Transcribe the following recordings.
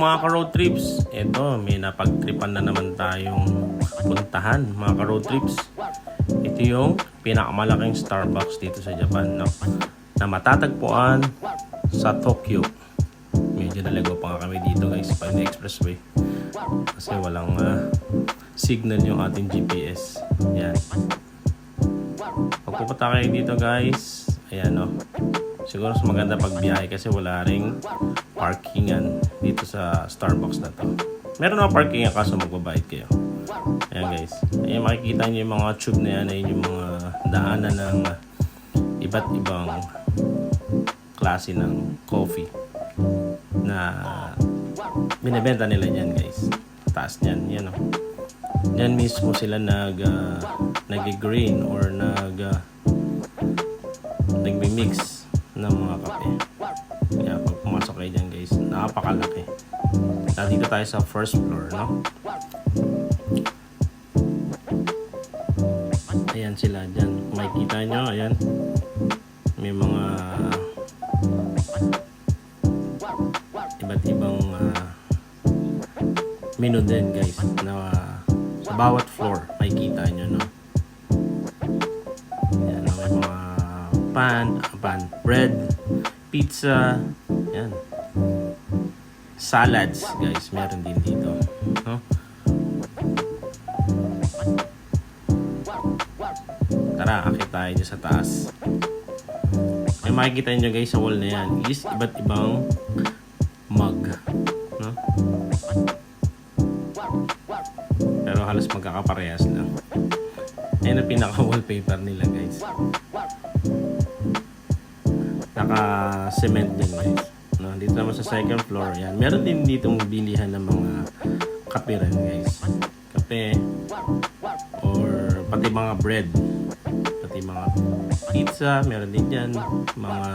mga ka-road trips. Ito, may napagtripan na naman tayong puntahan mga ka-road trips. Ito yung pinakamalaking Starbucks dito sa Japan, no? Na matatagpuan sa Tokyo. Medyo nalago pa nga kami dito guys, pa yung expressway. Kasi walang signal yung ating GPS. Yan. Pag pupunta kayo dito guys, ayan, no? Siguro mas maganda pagbiyahe kasi wala ring parkingan dito sa Starbucks na to. Meron na parkingan kaso magbabayad kayo. Ayan guys. Ayan, makikita nyo yung mga tube na yan. Ayan yung mga daanan ng iba't ibang klase ng coffee na binibenta nila yan guys. Taas niyan. Yan, oh. Yan mismo sila nag-grain or nagmi-mix ng mga kape. Kaya pag pumasok kayo dyan guys, napakalaki. Dito tayo sa first floor, no? Ayan sila dyan. Kung makikita nyo, ayan. May mga iba't ibang menu din guys na sa bawat floor makikita nyo, no? Ayan, may mga pan, bread, pizza, yan. Salads, guys, meron din dito, no? Tara, akit tayo dyan sa taas. May makikita nyo guys sa wall na yan is iba't ibang mug, no? Pero halos magkakaparehas lang. Ayan ang pinaka-wallpaper nila guys. Naka-cement din guys. No, dito naman sa second floor, yan. Meron din ditong bilihan ng mga kape rin guys. Kape or pati mga bread. Pati mga pizza, meron din dyan. Mga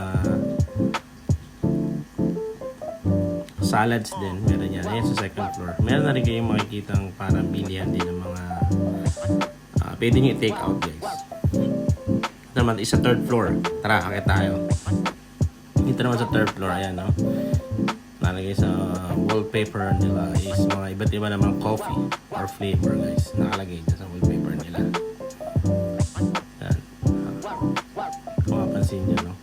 salads din, meron yan. Ayan sa second floor. Meron na rin kayong makikitang parang bilihan din ng mga pwede nyo i-take out guys. Ito naman is sa third floor. Tara, akit tayo. Dito naman sa third floor, ayan, no? Nalagay sa wallpaper nila is mga iba't iba namang coffee or flavor guys. Nakalagay dyan sa wallpaper nila. Ayan. Kung mapansin nyo, no?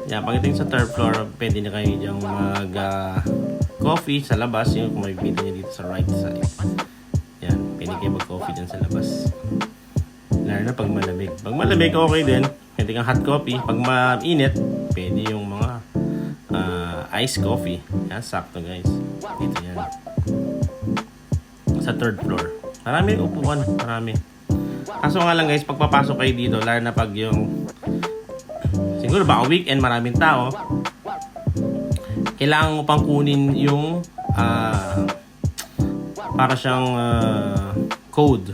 Yan, pagdating sa third floor, pwede na kayo dyang mag coffee sa labas. Yun, kung makikita nyo dito sa right side. Yan, pwede kayo mag-coffee dyan sa labas. Lalo na pag malamig. Pag malamig, okay din. Pwede kang hot coffee. Pag mainit, pwede yung mga iced coffee. Yan, sakto guys. Dito yan. Sa third floor. Marami upuan. Marami. Kaso nga lang guys, pag papasok kayo dito, lalo na pag yung siguro baka weekend, maraming tao, kailangan mo pang kunin yung para siyang code.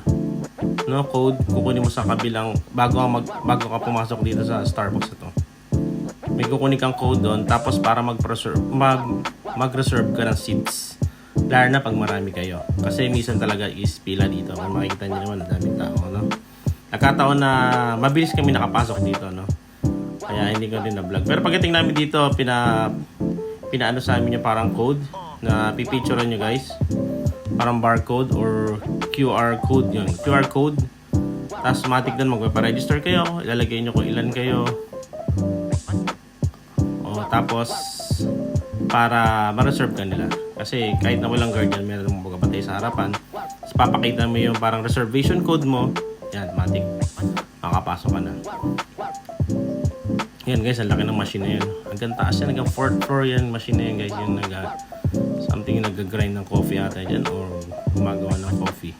No, code kukunin mo sa kabilang bago ka pumasok dito sa Starbucks ito. May kukunin kang code doon tapos para mag-reserve ka ng seats. Lalo na pag marami kayo. Kasi minsan talaga is pila dito. Kung makikita niyo naman, daming tao, no? Nagkataon na mabilis kami nakapasok dito, no? Kaya hindi ko din na-vlog. Pero pagdating namin dito, pinaano sa amin yung parang code na pipicturean nyo guys. Parang barcode or QR code yun. QR code. Tapos automatic doon magpaparegister kayo. Ilalagay nyo kung ilan kayo. O, tapos para ma-reserve ka nila. Kasi kahit na walang guard yan, meron mong magpapatay sa harapan. Tapos papakita mo yung parang reservation code mo. Yan, automatic. Makapasok ka na. Yan guys, ang laki ng machine na yun. Hanggang taas yan, hanggang 4th floor yan. Machine na yan guys, yung something nag-grind ng coffee ata dyan or gumagawa ng coffee.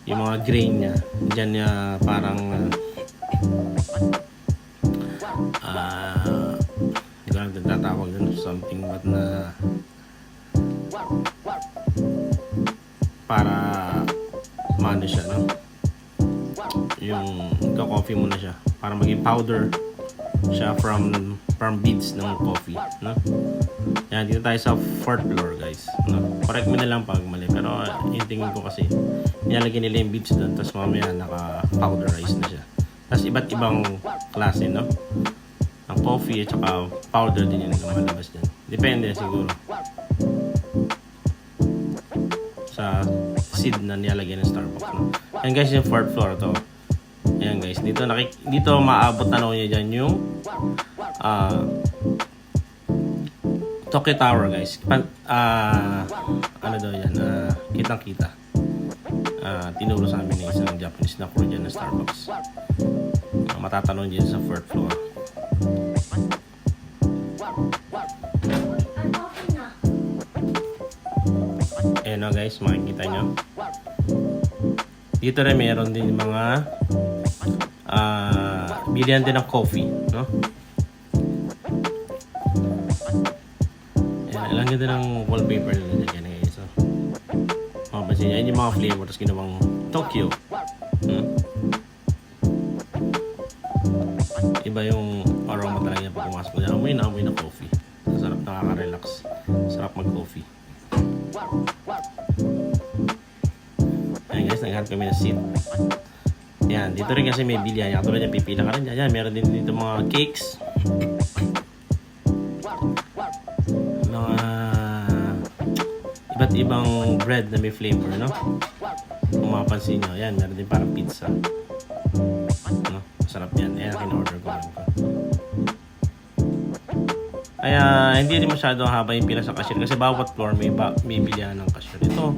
Yung mga grain niya, dyan niya parang hindi ko lang tatawag dun, something but na para maano siya, no? Yung ka-coffee mo na siya para maging powder siya from beads ng coffee, no? Yan, dito tayo sa 4th floor guys, no? Correct mo na lang pag mali, pero yung tingin ko kasi nilalagay nila yung beads doon tapos mamaya naka-powderize na siya. Tapos iba't ibang klase, no? Ang coffee at saka powder din yung lumalabas dyan. Depende siguro. sa seed na nilalagay ng Starbucks. No? Ayan guys, yung 4th floor to. Ayan guys, dito maabot na nyo dyan yung Tokyo Tower guys. Ano daw yan? Kitang kita. Tinuro sa amin ng isang Japanese na crew dyan na Starbucks. Matatanong dyan sa 4th floor. Ayan o guys, makikita nyo. Dito rin meron din mga bilihan din ng coffee, no? Ayan, ilang ganda ng wallpaper nila dyan guys. So, mapapansin nyo, yung mga flavors ginawang Tokyo. Iba yung aroma talaga pag pumasok ko dyan. Amoy na coffee. Sarap, nakaka-relax. Sarap mag-coffee. Ayan guys, naghanap kami ng seat. Yan, dito rin kasi may bilihan. Yung katulad niya, pipila ka rin dyan. Yan, meron din dito mga cakes. Mga iba't ibang bread na may flavor, no? Kung mapapansin nyo, yan, meron din parang pizza. No? Masarap yan. Ayan, kin-order ko lang ko. Kaya, hindi rin masyado haba yung pila sa cashier kasi bawat floor may bilihan ng cashier. Ito,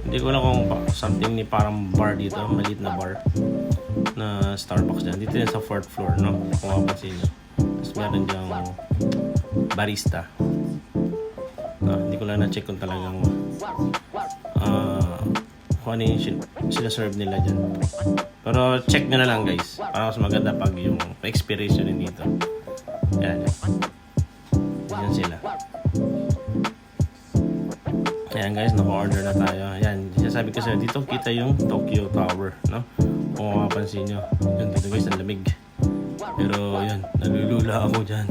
hindi ko alam kung something ni parang bar dito, maliit na bar na Starbucks dyan. Dito yan sa 4th floor, no? Kung mapapansin nyo. Tapos meron dyang barista. Hindi ko lang na-check kung talagang kung ano yung sinaserve nila dyan. Pero check nyo na lang guys. Para mas maganda pag yung experience nyo din dito. Yan. Yan sila. Ayan guys, naka-order na tayo. Ayan, sabi ko sa'yo, dito kita yung Tokyo Tower, no? Kung mapapansin nyo. Yun, dito guys, ang lamig. Pero, yun, nalulula ako dyan.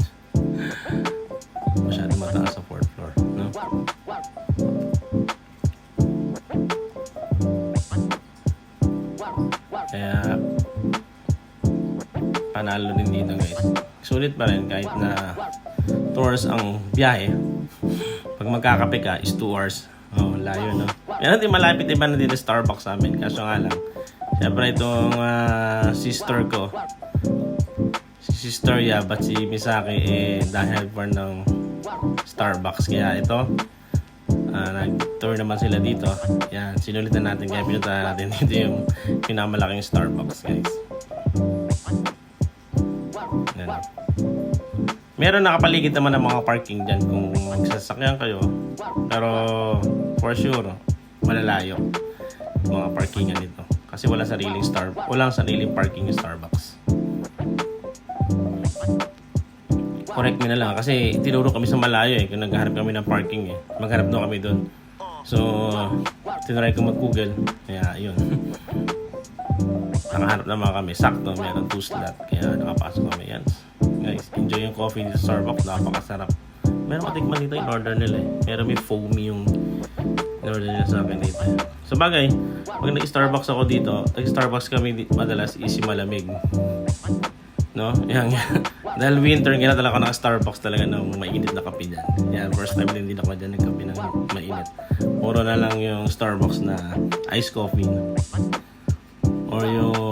Masyado mataas sa 4th floor, no? Kaya, panalo din dito guys. Sulit pa rin kahit na 2 hours ang biyahe. Pag magkakape ka is 2 hours. Oh, layo, no? Yan natin malapit iba na dito Starbucks sa amin. Kaso nga lang, syempre itong sister ko, si Sister Yab at si Misaki, dahil for ng Starbucks. Kaya ito, nag-tour naman sila dito. Yan, sinulitan natin. Kaya pinuntahan natin dito yung pinakamalaking Starbucks, guys. Yan. Meron nakapaligid naman ng mga parking dyan kung magsasakyan kayo. Pero for sure, malalayo mga parkingan dito. Kasi walang sariling parking yung Starbucks. Correct me na lang kasi tinuro kami sa malayo eh. Kung naghahanap kami ng parking eh. Maghanap daw kami doon. So, tinry ko mag-google. Kaya yun. Nakahanap naman kami. Sakto, meron 2 slot. Kaya nakapasok kami yan. Guys, enjoy yung coffee dito sa Starbucks. Napakasarap. Meron katikman dito yung order nila eh. Meron may foamy yung in-order nila sa akin dito. So bagay, pag nag-Starbucks ako dito, nag-Starbucks kami madalas easy malamig. No? Yan. Dahil winter, ginadala ko na Starbucks talaga ng mainit na kape dyan. Yan, first time din ako dyan nagkape ng mainit. Puro na lang yung Starbucks na iced coffee. Or yung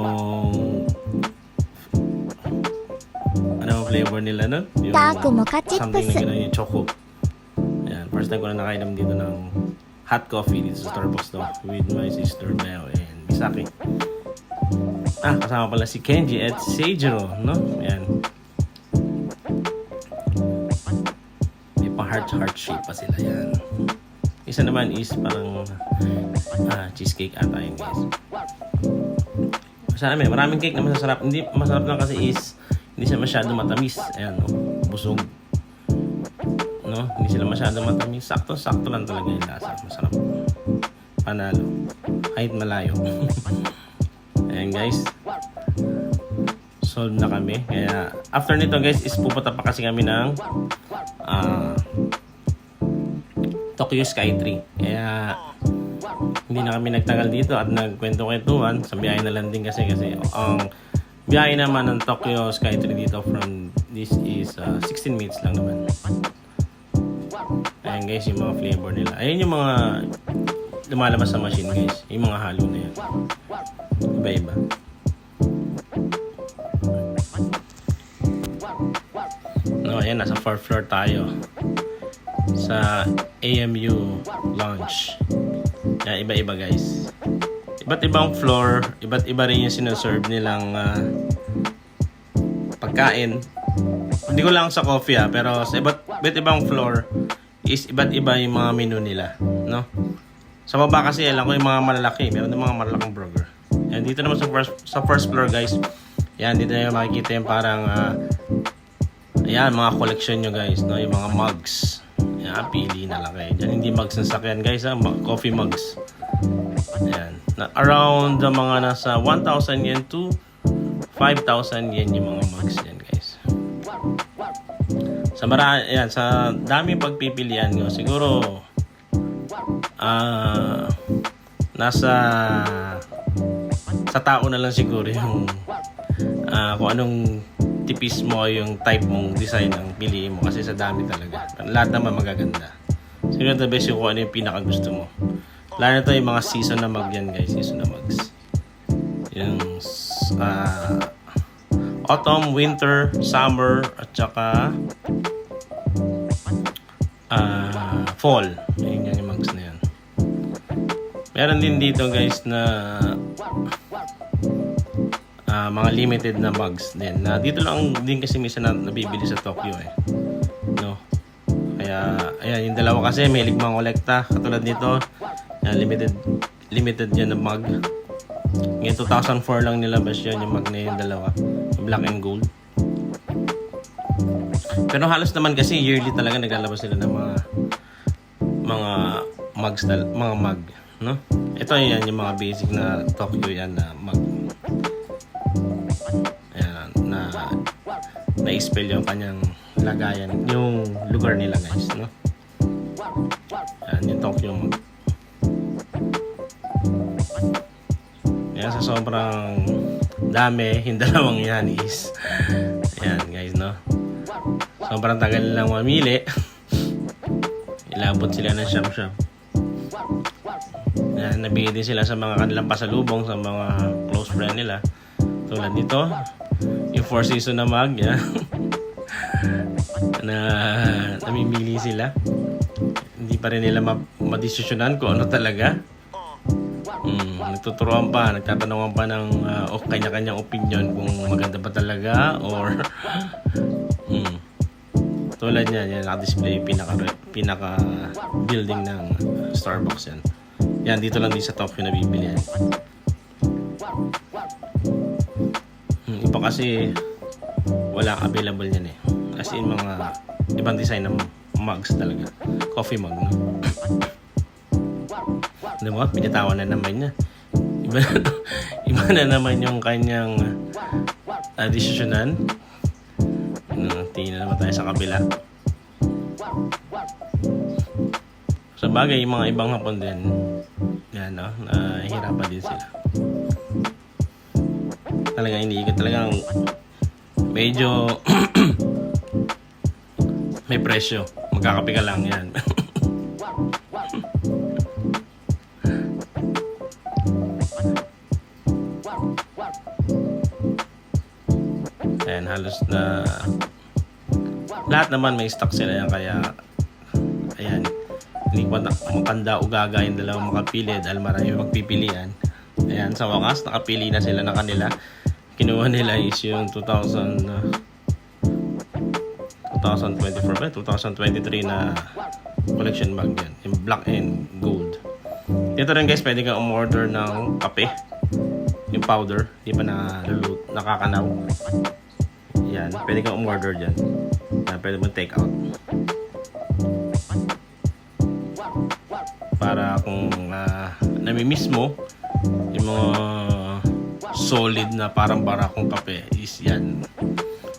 flavor nila, no? Yung something na gano'n yung choco. Ayan, first time ko na nakainom dito ng hot coffee dito sa Starbucks to with my sister Mel and Misaki. Kasama pala si Kenji at Seijiro, no? Ayan. May pa-heart shape pa sila, yan. Isa naman is parang cheesecake ata yun, guys. Sa amin, maraming cake na masarap. Hindi masarap lang kasi is hindi siya masyado matamis. Ayan, no? Busog. No? Hindi sila masyado matamis. Sakto-sakto lang talaga yung lasa. Masarap. Panalo. Kahit malayo. Ayan, guys. Solve na kami. Kaya, after nito, guys, is pupunta pa kasi kami ng Tokyo Skytree. Kaya, hindi na kami nagtagal dito at nagkwento-kwentuhan. Sa biyahe na lang din kasi ang biyahe naman ng Tokyo Skytree dito from this is 16 minutes lang naman. Ayan guys, yung mga flavor nila. Ayan yung mga lumalabas sa machine guys. Yung mga halo na yan. Iba-iba. No, ayan, nasa 4th floor tayo. Sa AMU Lounge. Yan, iba-iba guys. Iba't ibang floor, iba't iba rin yung sinaserve nilang pagkain. Hindi ko lang sa coffee pero sa iba't ibang floor is iba't iba yung mga menu nila, no? Sa baba kasi alam ko yung mga malalaki, meron din mga malalaking burger. Yan, dito naman sa first floor guys. Yan, dito na yung makikita yung parang ayan, mga collection nyo guys, no? Yung mga mugs. Yan, pili na lang kayo. Yan, hindi mugs ng sakyan guys, coffee mugs. Ayan. Around the mga nasa 1,000 yen to 5,000 yen yung mga mugs yan guys. Ayan, sa dami pagpipilian nyo, siguro nasa sa tao na lang siguro yung kung anong tipis mo yung type mong design ang piliin mo kasi sa dami talaga. Lahat naman magaganda. Siguro the best yung kung ano yung pinaka gusto mo. Lalo na ito yung mga season na mug yan guys. Season na mugs. Yung autumn, winter, summer, at saka fall. Yun yan yung mugs na yan. Meron din dito guys na mga limited na mugs din. Dito lang din kasi minsan nabibili sa Tokyo no? Kaya ayan, yung dalawa kasi may ligmang kolekta. Katulad nito, limited yan na mug. Ngayon 2004 lang nilabas yun yung mug na yung dalawa, yung black and gold. Pero halos naman kasi yearly talaga naglalabas sila ng mga mugs, mga mug, no? Ito yan yung mga basic na Tokyo yan na mug. Ayan, na-spell yung kanyang lagayan, yung lugar nila guys, no? Ayan, yung Tokyo mug. Ayan, sa sobrang dami, yung dalawang yan is ayan guys, no? Sobrang tagal lang mamili. Ilabot sila ng shop. Ayan, nabigay din sila sa mga kanilang pasalubong sa mga close friend nila. Tulad nito, yung 4 season na mug, yan. Na namimili sila. Hindi pa rin nila madesisyonan kung ano talaga. Nagtuturuan pa, nagtatanungan pa ng kanya-kanyang opinion kung maganda ba talaga or tulad yan, naka-display pinaka building ng Starbucks yan. Yan, dito lang din sa Tokyo nabibili yan. Iba kasi walang available yan as in mga ibang design ng mugs talaga, coffee mug, no? Diba? Pinitawan na naman niya. Iba na naman yung kanyang desisyonan. Tingnan naman tayo sa kabila. Sa bagay, yung mga ibang hapon din, yan, no? Nahihirapan din sila. Talagang hindi ka talagang medyo may presyo. Magkakape ka lang yan. Ayan, halos na lahat naman may stock sila yan, kaya ayan, hindi ko makanda o gaga yung dalawang makapili dahil marami magpipilian. Ayan, sa wakas nakapili na sila ng kanila. Kinuha nila is yung 2024 ba? 2023 na collection bag yan, yung black and gold. Dito rin guys, pwede kang umorder ng kape, yung powder, di pa nakakanaw. Yan, pwede kang umorder dyan. Pwede mo take out. Para kung namimiss mo yung mga solid na parang barakong kape is yan.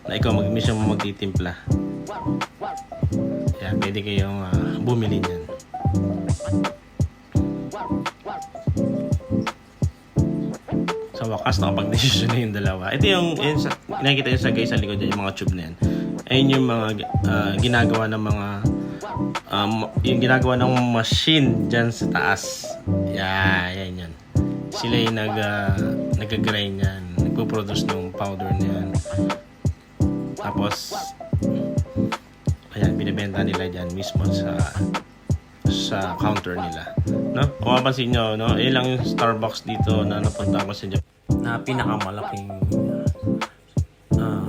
Na ikaw mag-miss mo magtitimpla. Yan, pwede kayong bumili niyan. Sa wakas, nakapag-desisyon na yung dalawa. Ito yung nakikita nyo sa guys sa likod dyan, yung mga tube na yan. Ayun yung mga ginagawa ng mga yung ginagawa ng machine dyan sa taas. Yan. Sila yung nag-grind yan. Nagpo-produce ng powder na yan. Tapos, ayan, binibenta nila dyan mismo sa counter nila. No? Kung mapansin nyo, no? Ilang yung Starbucks dito na napunta ko sa Japan na pinakamalaking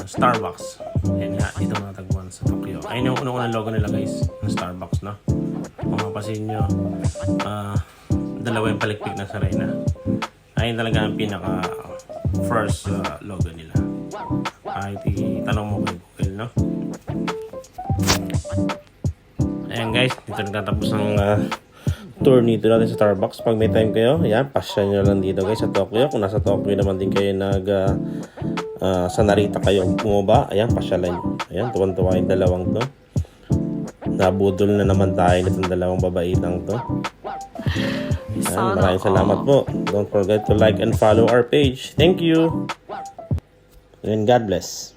Starbucks. Yan nga, dito natagpuan sa Tokyo. Ayun yung unang logo nila guys, ng Starbucks, no? Kung mapapansin nyo, dalawa yung palikpik ng Serena. Ayun talaga ang pinaka first logo nila. Tanong mo kay Google, no? Ayan guys, dito nagtatapos ang tour nito natin sa Starbucks. Pag may time kayo, ayan, pasya nyo lang dito guys sa Tokyo. Kung nasa Tokyo naman din kayo sa Narita kayo bumaba, ayan, pasyalan nyo. Ayan, tuwan-tuwa yung dalawang to. Nabudol na naman tayo nitong dalawang babaitang to. Ayan, maraming salamat po. Don't forget to like and follow our page. Thank you. And God bless.